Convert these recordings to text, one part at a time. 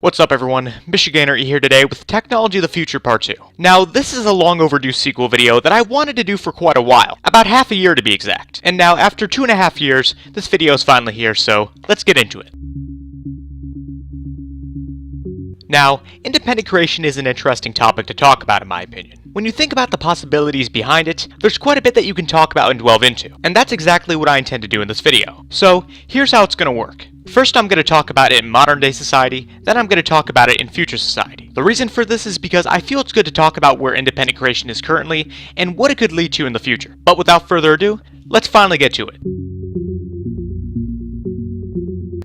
What's up everyone, MichiganerE here today with Technology of the Future Part 2. Now, this is a long overdue sequel video that I wanted to do for quite a while, about half a year to be exact. And now, after 2.5 years, this video is finally here, so let's get into it. Now, independent creation is an interesting topic to talk about in my opinion. When you think about the possibilities behind it, there's quite a bit that you can talk about and delve into, and that's exactly what I intend to do in this video. So, here's how it's going to work. First, I'm going to talk about it in modern day society, then I'm going to talk about it in future society. The reason for this is because I feel it's good to talk about where independent creation is currently, and what it could lead to in the future. But without further ado, let's finally get to it.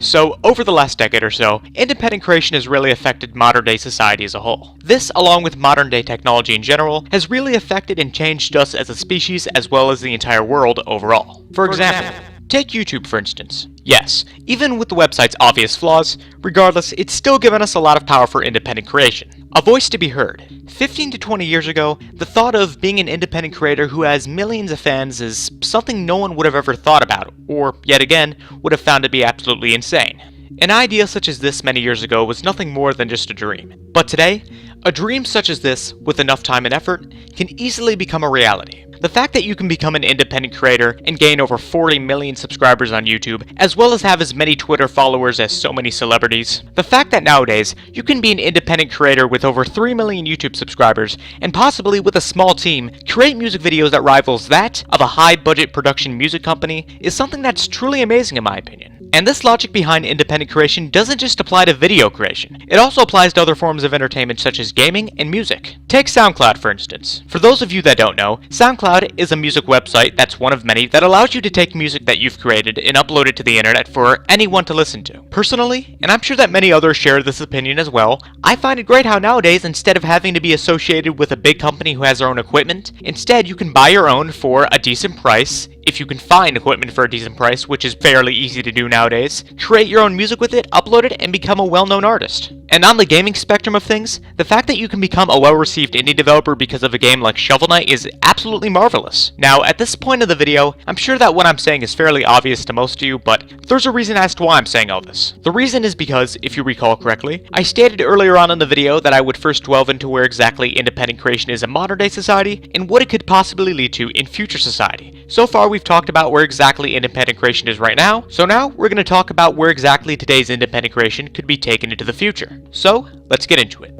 So, over the last decade or so, independent creation has really affected modern day society as a whole. This, along with modern day technology in general, has really affected and changed us as a species as well as the entire world overall. For example, take YouTube for instance. Yes, even with the website's obvious flaws, regardless, it's still given us a lot of power for independent creation. A voice to be heard. 15 to 20 years ago, the thought of being an independent creator who has millions of fans is something no one would have ever thought about, or, yet again, would have found to be absolutely insane. An idea such as this many years ago was nothing more than just a dream. But today, a dream such as this, with enough time and effort, can easily become a reality. The fact that you can become an independent creator and gain over 40 million subscribers on YouTube, as well as have as many Twitter followers as so many celebrities. The fact that nowadays, you can be an independent creator with over 3 million YouTube subscribers, and possibly with a small team, create music videos that rivals that of a high-budget production music company, is something that's truly amazing in my opinion. And this logic behind independent creation doesn't just apply to video creation, it also applies to other forms of entertainment such as gaming and music. Take SoundCloud for instance. For those of you that don't know, SoundCloud is a music website that's one of many that allows you to take music that you've created and upload it to the internet for anyone to listen to. Personally, and I'm sure that many others share this opinion as well, I find it great how nowadays instead of having to be associated with a big company who has their own equipment, instead you can buy your own for a decent price, if you can find equipment for a decent price, which is fairly easy to do nowadays, create your own music with it, upload it, and become a well-known artist. And on the gaming spectrum of things, the fact that you can become a well-received indie developer because of a game like Shovel Knight is absolutely marvelous. Now, at this point of the video, I'm sure that what I'm saying is fairly obvious to most of you, but there's a reason as to why I'm saying all this. The reason is because, if you recall correctly, I stated earlier on in the video that I would first delve into where exactly independent creation is in modern-day society, and what it could possibly lead to in future society. So far, we've talked about where exactly independent creation is right now, so now we're going to talk about where exactly today's independent creation could be taken into the future. So, let's get into it.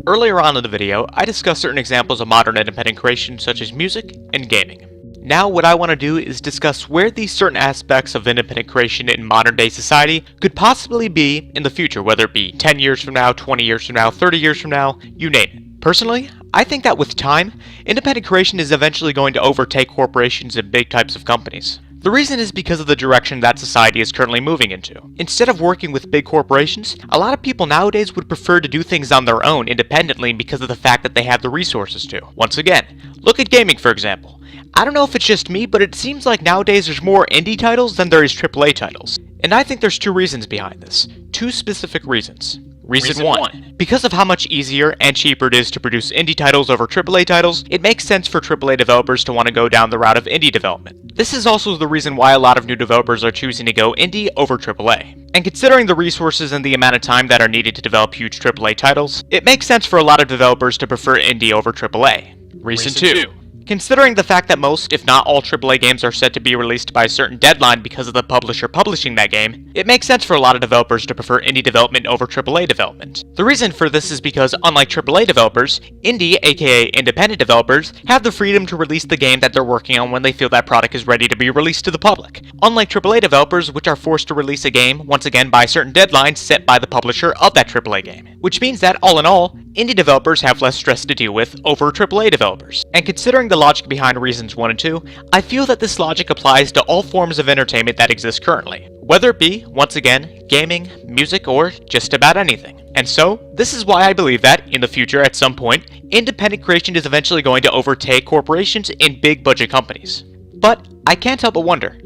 Earlier on in the video, I discussed certain examples of modern independent creation such as music and gaming. Now what I want to do is discuss where these certain aspects of independent creation in modern day society could possibly be in the future, whether it be 10 years from now, 20 years from now, 30 years from now, you name it. Personally, I think that with time, independent creation is eventually going to overtake corporations and big types of companies. The reason is because of the direction that society is currently moving into. Instead of working with big corporations, a lot of people nowadays would prefer to do things on their own independently because of the fact that they have the resources to. Once again, look at gaming for example. I don't know if it's just me, but it seems like nowadays there's more indie titles than there is AAA titles. And I think there's two reasons behind this. Two specific reasons. Reason 1. Because of how much easier and cheaper it is to produce indie titles over AAA titles, it makes sense for AAA developers to want to go down the route of indie development. This is also the reason why a lot of new developers are choosing to go indie over AAA. And considering the resources and the amount of time that are needed to develop huge AAA titles, it makes sense for a lot of developers to prefer indie over AAA. Reason 2. Considering the fact that most, if not all AAA games are set to be released by a certain deadline because of the publisher publishing that game, it makes sense for a lot of developers to prefer indie development over AAA development. The reason for this is because, unlike AAA developers, indie, aka independent developers, have the freedom to release the game that they're working on when they feel that product is ready to be released to the public. Unlike AAA developers, which are forced to release a game, once again by certain deadlines set by the publisher of that AAA game. Which means that, all in all, indie developers have less stress to deal with over AAA developers. And considering the logic behind reasons 1 and 2, I feel that this logic applies to all forms of entertainment that exist currently. Whether it be, once again, gaming, music, or just about anything. And so, this is why I believe that, in the future at some point, independent creation is eventually going to overtake corporations and big budget companies. But, I can't help but wonder,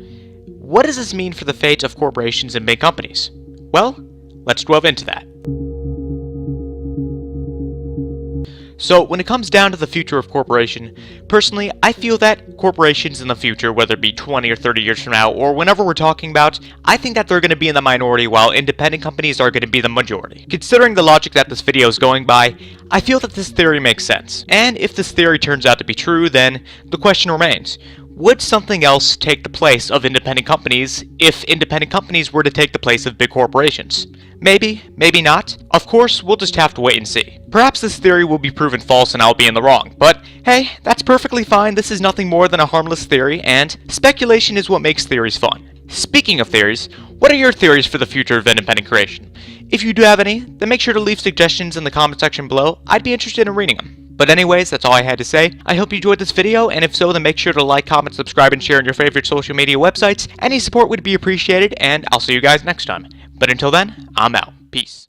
what does this mean for the fate of corporations and big companies? Well, let's delve into that. So when it comes down to the future of corporation, personally, I feel that corporations in the future, whether it be 20 or 30 years from now, or whenever we're talking about, I think that they're going to be in the minority while independent companies are going to be the majority. Considering the logic that this video is going by, I feel that this theory makes sense. And if this theory turns out to be true, then the question remains, would something else take the place of independent companies if independent companies were to take the place of big corporations? Maybe, maybe not. Of course, we'll just have to wait and see. Perhaps this theory will be proven false and I'll be in the wrong, but hey, that's perfectly fine. This is nothing more than a harmless theory, and speculation is what makes theories fun. Speaking of theories, what are your theories for the future of independent creation? If you do have any, then make sure to leave suggestions in the comment section below. I'd be interested in reading them. But anyways, that's all I had to say. I hope you enjoyed this video, and if so, then make sure to like, comment, subscribe, and share on your favorite social media websites. Any support would be appreciated, and I'll see you guys next time. But until then, I'm out. Peace.